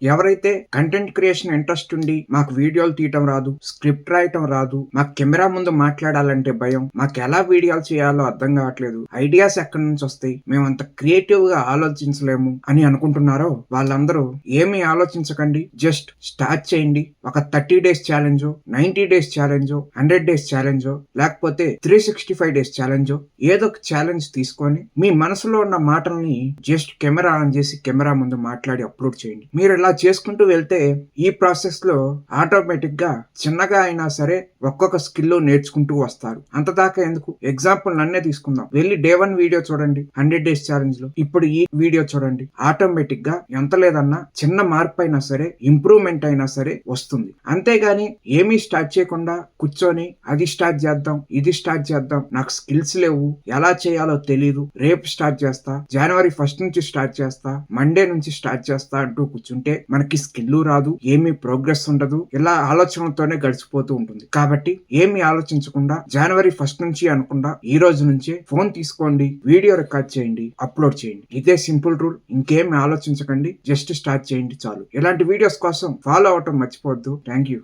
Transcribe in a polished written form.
ఎవరైతే content creation interest ఉండి మాకు వీడియోలు తీయటం రాదు, స్క్రిప్ట్ రాయటం రాదు, మాకు కెమెరా ముందు మాట్లాడాలంటే భయం, మాకు ఎలా వీడియోలు చేయాలో అర్థం కావట్లేదు, ఐడియాస్ ఎక్కడి నుంచి వస్తాయి, మేము అంత క్రియేటివ్ గా ఆలోచించలేము అని అనుకుంటున్నారో వాళ్ళందరూ ఏమీ ఆలోచించకండి. జస్ట్ స్టార్ట్ చేయండి. ఒక 30 days challenge, 90 days challenge, 100 days challenge, లేకపోతే 365 days ఛాలెంజ్, ఏదో ఒక ఛాలెంజ్ తీసుకొని మీ మనసులో ఉన్న మాటల్ని జస్ట్ కెమెరా ఆన్ చేసి కెమెరా ముందు మాట్లాడి అప్లోడ్ చేయండి. మీరు ఇలా చేసుకుంటూ వెళ్తే ఈ ప్రాసెస్ లో ఆటోమేటిక్ గా చిన్నగా అయినా సరే ఒక్కొక్క స్కిల్ నేర్చుకుంటూ వస్తారు. అంతదాకా ఎందుకు, ఎగ్జాంపుల్ నన్నే తీసుకుందాం. వెళ్ళి Day 1 వీడియో చూడండి 100 days ఛాలెంజ్ లో, ఇప్పుడు ఈ వీడియో చూడండి. ఆటోమేటిక్ గా ఎంత లేదన్నా చిన్న మార్పు అయినా సరే, ఇంప్రూవ్మెంట్ అయినా సరే వస్తుంది. అంతేగాని ఏమీ స్టార్ట్ చేయకుండా కూర్చొని అది స్టార్ట్ చేద్దాం, ఇది స్టార్ట్ చేద్దాం, నాకు స్కిల్స్ లేవు, ఎలా చేయాలో తెలీదు, రేపు స్టార్ట్ చేస్తా, January 1st నుంచి స్టార్ట్ చేస్తా, మండే నుంచి స్టార్ట్ చేస్తా అంటూ కూర్చుంటే మనకి స్కిల్ రాదు, ఏమీ ప్రోగ్రెస్ ఉండదు. ఇలా ఆలోచనలతోనే గడిచిపోతూ ఉంటుంది. కాబట్టి ఏమీ ఆలోచించకుండా January 1st నుంచి అనకుండా ఈ రోజు నుంచే ఫోన్ తీసుకోండి, వీడియో రికార్డ్ చేయండి, అప్లోడ్ చేయండి. ఇదే సింపుల్ రూల్. ఇంకేమీ ఆలోచించకండి, జస్ట్ స్టార్ట్ చేయండి చాలు. ఇలాంటి వీడియోస్ కోసం ఫాలో అవటం మర్చిపోవద్దు. Thank you.